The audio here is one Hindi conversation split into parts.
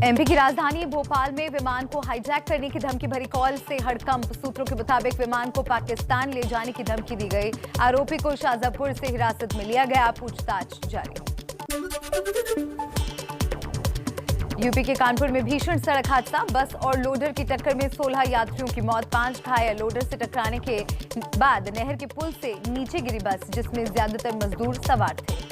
एमपी की राजधानी भोपाल में विमान को हाईजैक करने की धमकी भरी कॉल से हड़कंप। सूत्रों के मुताबिक विमान को पाकिस्तान ले जाने की धमकी दी गई। आरोपी को शाहजहांपुर से हिरासत में लिया गया, पूछताछ जारी। यूपी के कानपुर में भीषण सड़क हादसा। बस और लोडर की टक्कर में 16 यात्रियों की मौत, 5 घायल। लोडर से टकराने के बाद नहर के पुल से नीचे गिरी बस, जिसमें ज्यादातर मजदूर सवार थे।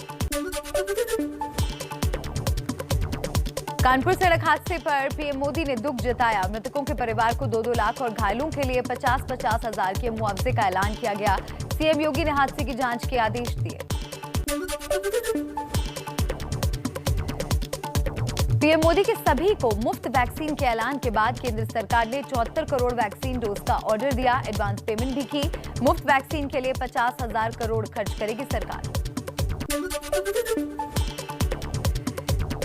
कानपुर सड़क हादसे पर पीएम मोदी ने दुख जताया। मृतकों के परिवार को 2-2 लाख और घायलों के लिए 50-50 हजार के मुआवजे का ऐलान किया गया। सीएम योगी ने हादसे की जांच के आदेश दिए। पीएम मोदी के सभी को मुफ्त वैक्सीन के ऐलान के बाद केंद्र सरकार ने 74 करोड़ वैक्सीन डोज का ऑर्डर दिया। एडवांस पेमेंट भी की। मुफ्त वैक्सीन के लिए 50,000 करोड़ खर्च करेगी सरकार।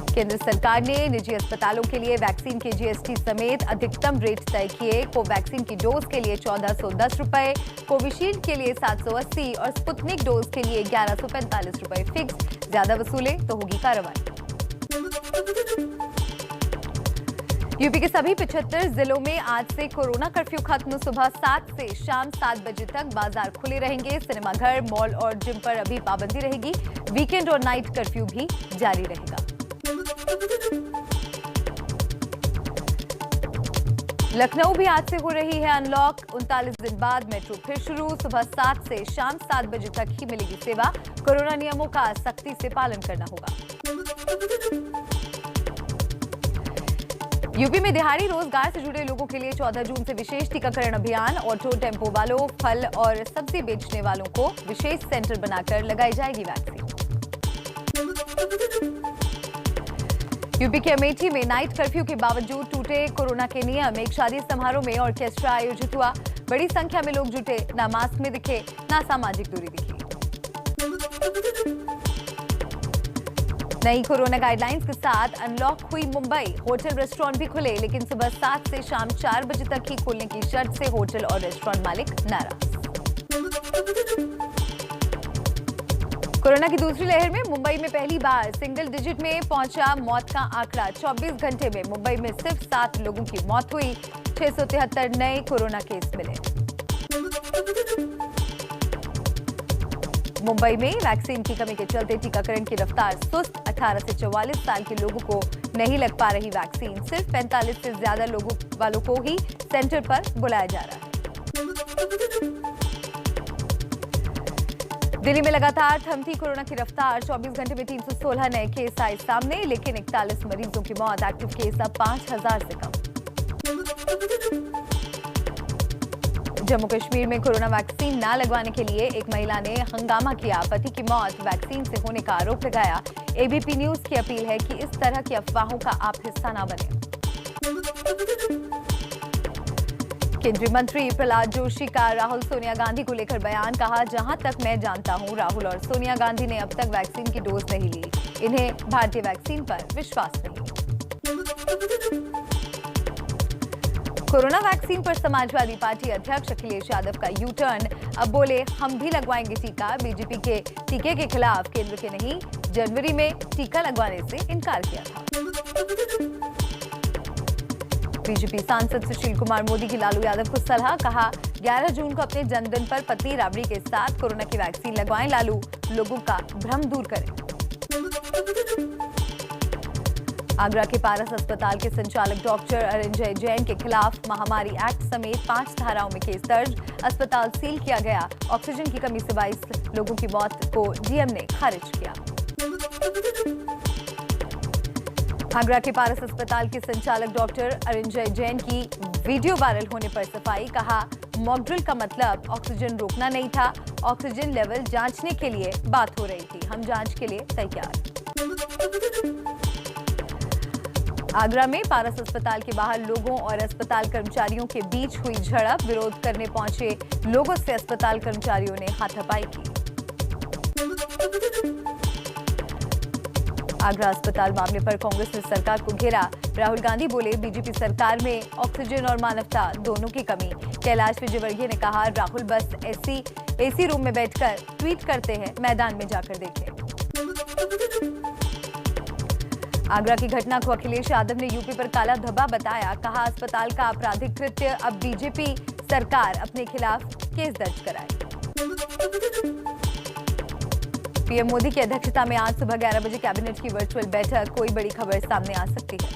केंद्र सरकार ने निजी अस्पतालों के लिए वैक्सीन के जीएसटी समेत अधिकतम रेट तय किए। कोवैक्सीन की डोज के लिए 1410 रुपए, कोविशील्ड के लिए 780 और स्पुतनिक डोज के लिए 1145 रुपए फिक्स। ज्यादा वसूले तो होगी कार्रवाई। यूपी के सभी 75 जिलों में आज से कोरोना कर्फ्यू खत्म। सुबह 7 से शाम 7 बजे तक बाजार खुले रहेंगे। सिनेमाघर, मॉल और जिम पर अभी पाबंदी रहेगी। वीकेंड और नाइट कर्फ्यू भी जारी रहेगा। लखनऊ भी आज से हो रही है अनलॉक। 39 दिन बाद मेट्रो फिर शुरू। सुबह 7 से शाम 7 बजे तक ही मिलेगी सेवा। कोरोना नियमों का सख्ती से पालन करना होगा। यूपी में दिहाड़ी रोजगार से जुड़े लोगों के लिए 14 जून से विशेष टीकाकरण अभियान। ऑटो, टेम्पो वालों, फल और सब्जी बेचने वालों को विशेष सेंटर बनाकर लगाई जाएगी वैक्सीन। यूपी के अमेठी में नाइट कर्फ्यू के बावजूद टूटे कोरोना के नियम। एक शादी समारोह में ऑर्केस्ट्रा आयोजित हुआ। बड़ी संख्या में लोग जुटे, ना मास्क में दिखे, ना सामाजिक दूरी दिखी। नई कोरोना गाइडलाइंस के साथ अनलॉक हुई मुंबई। होटल, रेस्टोरेंट भी खुले, लेकिन सुबह 7 से शाम 4 बजे तक ही खोलने की शर्त से होटल और रेस्टोरेंट मालिक नाराज। कोरोना की दूसरी लहर में मुंबई में पहली बार सिंगल डिजिट में पहुंचा मौत का आंकड़ा। 24 घंटे में मुंबई में सिर्फ 7 लोगों की मौत हुई। 673 नए कोरोना केस मिले। मुंबई में वैक्सीन की कमी के चलते टीकाकरण की रफ्तार सुस्त। 18 से 44 साल के लोगों को नहीं लग पा रही वैक्सीन। सिर्फ 45 से ज्यादा लोगों वालों को ही सेंटर पर बुलाया जा रहा है। दिल्ली में लगातार थमती कोरोना की रफ्तार। 24 घंटे में 316 नए केस आए सामने, लेकिन 41 मरीजों की मौत। एक्टिव केस अब 5000 से कम। जम्मू कश्मीर में कोरोना वैक्सीन न लगवाने के लिए एक महिला ने हंगामा किया। पति की मौत वैक्सीन से होने का आरोप लगाया। एबीपी न्यूज की अपील है कि इस तरह की अफवाहों का आप हिस्सा न बने। केंद्रीय मंत्री प्रहलाद जोशी का राहुल सोनिया गांधी को लेकर बयान। कहा, जहां तक मैं जानता हूं राहुल और सोनिया गांधी ने अब तक वैक्सीन की डोज नहीं ली। इन्हें भारतीय वैक्सीन पर विश्वास नहीं। कोरोना वैक्सीन पर समाजवादी पार्टी अध्यक्ष अखिलेश यादव का यू टर्न। अब बोले, हम भी लगवाएंगे टीका। बीजेपी के टीके के खिलाफ केंद्र के नहीं, जनवरी में टीका लगवाने से इनकार किया था। बीजेपी सांसद सुशील कुमार मोदी की लालू यादव को सलाह। कहा, 11 जून को अपने जन्मदिन पर पत्नी राबड़ी के साथ कोरोना की वैक्सीन लगवाएं। लालू, लोगों का भ्रम दूर करें। आगरा के पारस अस्पताल के संचालक डॉक्टर अरिंजय जैन के खिलाफ महामारी एक्ट समेत 5 धाराओं में केस दर्ज। अस्पताल सील किया गया। ऑक्सीजन की कमी से 22 लोगों की मौत को डीएम ने खारिज किया। आगरा के पारस अस्पताल के संचालक डॉक्टर अरिंजय जैन की वीडियो वायरल होने पर सफाई। कहा, मॉक ड्रिल का मतलब ऑक्सीजन रोकना नहीं था। ऑक्सीजन लेवल जांचने के लिए बात हो रही थी। हम जांच के लिए तैयार। आगरा में पारस अस्पताल के बाहर लोगों और अस्पताल कर्मचारियों के बीच हुई झड़प। विरोध करने पहुंचे लोगों से अस्पताल कर्मचारियों ने हाथापाई की। आगरा अस्पताल मामले पर कांग्रेस ने सरकार को घेरा। राहुल गांधी बोले, बीजेपी सरकार में ऑक्सीजन और मानवता दोनों की कमी। कैलाश विजयवर्गीय ने कहा, राहुल बस एसी रूम में बैठकर ट्वीट करते हैं, मैदान में जाकर देखें। आगरा की घटना को अखिलेश यादव ने यूपी पर काला धब्बा बताया। कहा, अस्पताल का आपराधिक कृत्य, अब बीजेपी सरकार अपने खिलाफ केस दर्ज कराए। पीएम मोदी की अध्यक्षता में आज सुबह 11 बजे कैबिनेट की वर्चुअल बैठक, कोई बड़ी खबर सामने आ सकती है।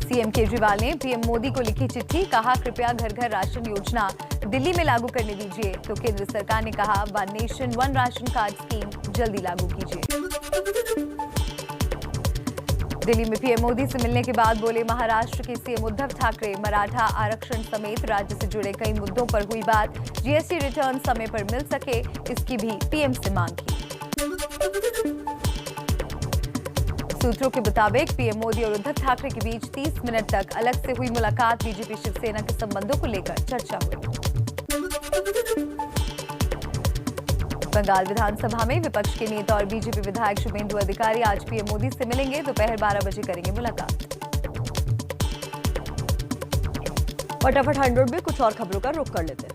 सीएम केजरीवाल ने पीएम मोदी को लिखी चिट्ठी, कहा कृपया घर घर राशन योजना दिल्ली में लागू करने दीजिए। तो केंद्र सरकार ने कहा, one nation one ration card scheme जल्दी लागू कीजिए। दिल्ली में पीएम मोदी से मिलने के बाद बोले महाराष्ट्र के सीएम उद्धव ठाकरे, मराठा आरक्षण समेत राज्य से जुड़े कई मुद्दों पर हुई बात। जीएसटी रिटर्न समय पर मिल सके, इसकी भी पीएम से मांग की। सूत्रों के मुताबिक पीएम मोदी और उद्धव ठाकरे के बीच 30 मिनट तक अलग से हुई मुलाकात। बीजेपी शिवसेना के संबंधों को लेकर चर्चा हुई। बंगाल विधानसभा में विपक्ष के नेता और बीजेपी विधायक शुभेंदु अधिकारी आज पीएम मोदी से मिलेंगे। दोपहर 12 बजे करेंगे मुलाकात। फटाफट 100 में कुछ और खबरों का रुख कर लेते हैं।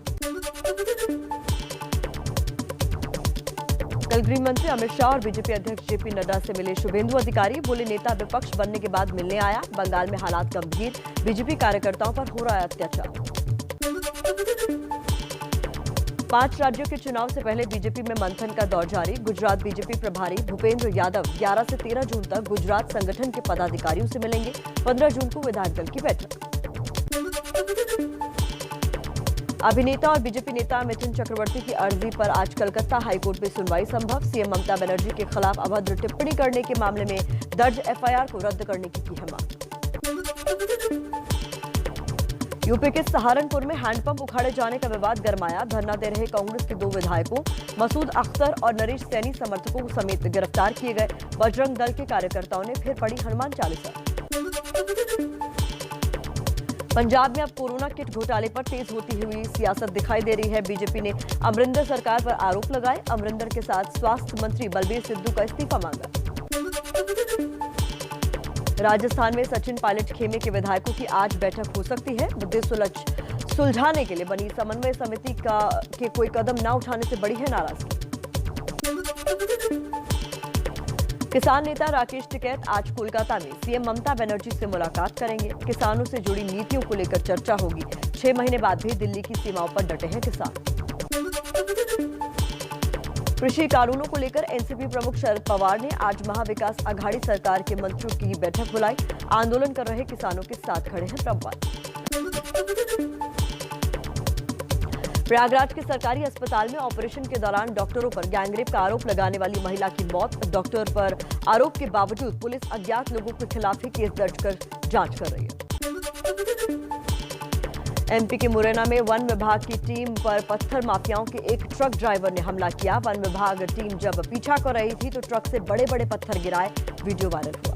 कल गृह मंत्री अमित शाह और बीजेपी अध्यक्ष जेपी नड्डा से मिले शुभेंदु अधिकारी। बोले नेता विपक्ष बनने के बाद मिलने आया, बंगाल में हालात गंभीर, बीजेपी कार्यकर्ताओं पर हो रहा है अत्याचार। 5 राज्यों के चुनाव से पहले बीजेपी में मंथन का दौर जारी। गुजरात बीजेपी प्रभारी भूपेंद्र यादव 11 से 13 जून तक गुजरात संगठन के पदाधिकारियों से मिलेंगे। 15 जून को विधायक दल की बैठक। अभिनेता और बीजेपी नेता मिथुन चक्रवर्ती की अर्जी पर आज कलकत्ता हाईकोर्ट में सुनवाई संभव। सीएम ममता बनर्जी के खिलाफ अभद्र टिप्पणी करने के मामले में दर्ज एफआईआर को रद्द करने की है मांग। यूपी के सहारनपुर में हैंडपंप उखाड़े जाने का विवाद गरमाया। धरना दे रहे कांग्रेस के 2 विधायकों मसूद अख्तर और नरेश सैनी समर्थकों समेत गिरफ्तार किए गए। बजरंग दल के कार्यकर्ताओं ने फिर पढ़ी हनुमान चालीसा। पंजाब में अब कोरोना किट घोटाले पर तेज होती हुई सियासत दिखाई दे रही है। बीजेपी ने अमरिंदर सरकार पर आरोप लगाए। अमरिंदर के साथ स्वास्थ्य मंत्री बलबीर सिद्धू का इस्तीफा मांगा। राजस्थान में सचिन पायलट खेमे के विधायकों की आज बैठक हो सकती है। मुद्दे सुलझाने के लिए बनी समन्वय समिति के कोई कदम न उठाने से बड़ी है नाराजगी। किसान नेता राकेश टिकैत आज कोलकाता में सीएम ममता बनर्जी से मुलाकात करेंगे। किसानों से जुड़ी नीतियों को लेकर चर्चा होगी। 6 महीने बाद भी दिल्ली की सीमाओं पर डटे हैं किसान। कृषि कानूनों को लेकर एनसीपी प्रमुख शरद पवार ने आज महाविकास आघाड़ी सरकार के मंत्रियों की बैठक बुलाई। आंदोलन कर रहे किसानों के साथ खड़े हैं पवार। प्रयागराज के सरकारी अस्पताल में ऑपरेशन के दौरान डॉक्टरों पर गैंगरेप का आरोप लगाने वाली महिला की मौत। डॉक्टर पर आरोप के बावजूद पुलिस अज्ञात लोगों के खिलाफ ही केस दर्ज कर जांच कर रही है। एमपी के मुरैना में वन विभाग की टीम पर पत्थर माफियाओं के एक ट्रक ड्राइवर ने हमला किया। वन विभाग टीम जब पीछा कर रही थी तो ट्रक से बड़े बड़े पत्थर गिराए। वीडियो वायरल हुआ।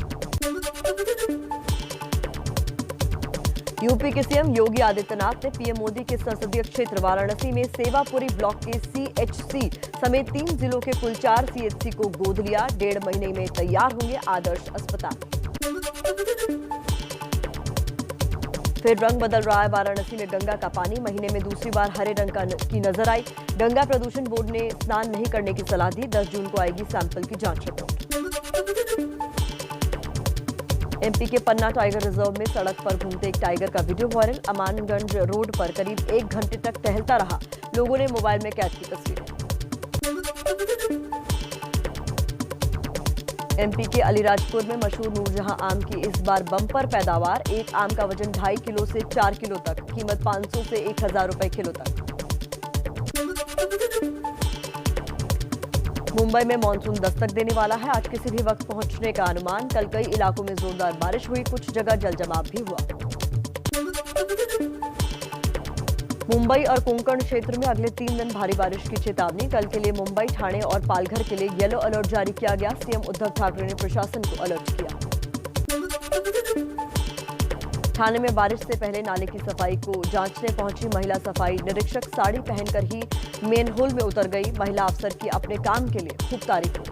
यूपी के सीएम योगी आदित्यनाथ ने पीएम मोदी के संसदीय क्षेत्र वाराणसी में सेवापुरी ब्लॉक के सीएचसी समेत 3 जिलों के कुल 4 सीएचसी को गोद लिया। 1.5 महीने में तैयार होंगे आदर्श अस्पताल। फिर रंग बदल रहा है वाराणसी में गंगा का पानी। महीने में दूसरी बार हरे रंग की नजर आई। गंगा प्रदूषण बोर्ड ने स्नान नहीं करने की सलाह दी। 10 जून को आएगी सैंपल की जांच रिपोर्ट। एमपी के पन्ना टाइगर रिजर्व में सड़क पर घूमते एक टाइगर का वीडियो वायरल। अमानगंज रोड पर करीब 1 घंटे तक टहलता रहा। लोगों ने मोबाइल में कैद की तस्वीरें। एमपी के अलीराजपुर में मशहूर नूरजहां आम की इस बार बम्पर पैदावार। एक आम का वजन 2.5 किलो से 4 किलो तक, कीमत 500 से 1000 रुपए किलो तक। मुंबई में मानसून दस्तक देने वाला है। आज किसी भी वक्त पहुंचने का अनुमान। कल कई इलाकों में जोरदार बारिश हुई, कुछ जगह जलजमाव भी हुआ। मुंबई और कोंकण क्षेत्र में अगले 3 दिन भारी बारिश की चेतावनी। कल के लिए मुंबई, ठाणे और पालघर के लिए येलो अलर्ट जारी किया गया। सीएम उद्धव ठाकरे ने प्रशासन को अलर्ट किया। ठाणे में बारिश से पहले नाले की सफाई को जांचने पहुंची महिला सफाई निरीक्षक साड़ी पहनकर ही मेन होल में उतर गई। महिला अफसर की अपने काम के लिए खूब तारीफ हुई।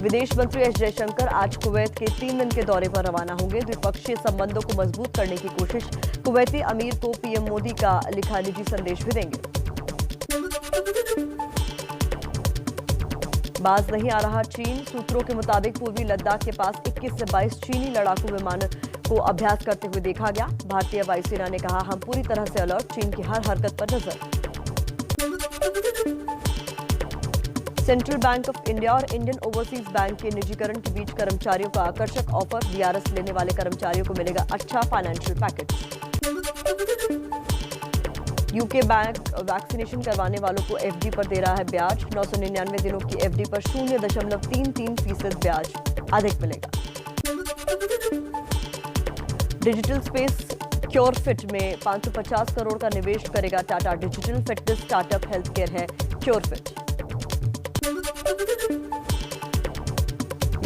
विदेश मंत्री एस जयशंकर आज कुवैत के 3 दिन के दौरे पर रवाना होंगे। द्विपक्षीय संबंधों को मजबूत करने की कोशिश। कुवैती अमीर को पीएम मोदी का लिखा निजी संदेश भी देंगे। बाज नहीं आ रहा चीन। सूत्रों के मुताबिक पूर्वी लद्दाख के पास 21 से 22 चीनी लड़ाकू विमान को अभ्यास करते हुए देखा गया। भारतीय वायुसेना ने कहा, हम पूरी तरह से अलर्ट, चीन की हर हरकत पर नजर। सेंट्रल बैंक ऑफ इंडिया और इंडियन ओवरसीज बैंक के निजीकरण के बीच कर्मचारियों का आकर्षक ऑफर। वीआरएस लेने वाले कर्मचारियों को मिलेगा अच्छा financial package. UK bank vaccination करवाने वालों को एफडी पर दे रहा है ब्याज। 999 दिनों की एफडी पर 0.33% ब्याज अधिक मिलेगा। डिजिटल स्पेस क्योरफिट में 550 करोड़ का निवेश करेगा Tata. Digital fitness startup health care है क्योरफिट।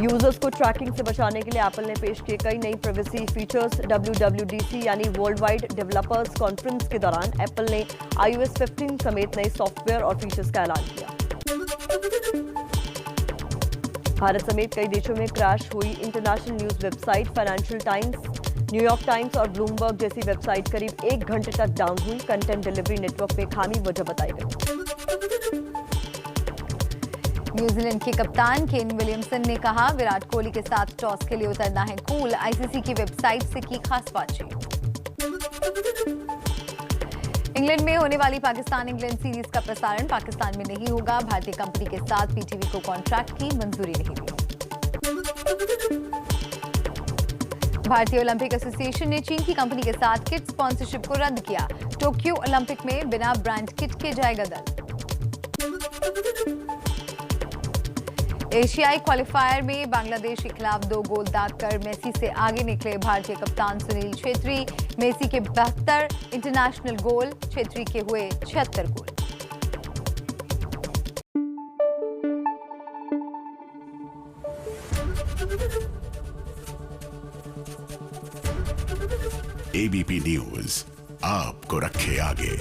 यूजर्स को ट्रैकिंग से बचाने के लिए एप्पल ने पेश किए कई नई प्राइवेसी फीचर्स। WWDC यानी वर्ल्ड वाइड डेवलपर्स कॉन्फ्रेंस के दौरान एप्पल ने iOS 15 समेत नए सॉफ्टवेयर और फीचर्स का ऐलान किया। भारत समेत कई देशों में क्रैश हुई international news website. Financial times, New York times और ब्लूमबर्ग जैसी वेबसाइट करीब 1 घंटे तक डाउन हुई। कंटेंट डिलीवरी नेटवर्क में खामी वजह बताई गई। न्यूजीलैंड के कप्तान केन विलियमसन ने कहा, विराट कोहली के साथ टॉस के लिए उतरना है कूल। आईसीसी की वेबसाइट से की खास बातचीत। इंग्लैंड में होने वाली पाकिस्तान इंग्लैंड सीरीज का प्रसारण पाकिस्तान में नहीं होगा। भारतीय कंपनी के साथ पीटीवी को कॉन्ट्रैक्ट की मंजूरी नहीं दी। भारतीय ओलंपिक एसोसिएशन ने चीन की कंपनी के साथ किट स्पॉन्सरशिप को रद्द किया। टोक्यो ओलंपिक में बिना ब्रांड किट के जाएगा दल। एशियाई क्वालिफायर में बांग्लादेश के खिलाफ 2 गोल दागकर मेसी से आगे निकले भारतीय कप्तान सुनील छेत्री। मेसी के 72 इंटरनेशनल गोल, छेत्री के हुए 76 गोल। एबीपी न्यूज आपको रखे आगे।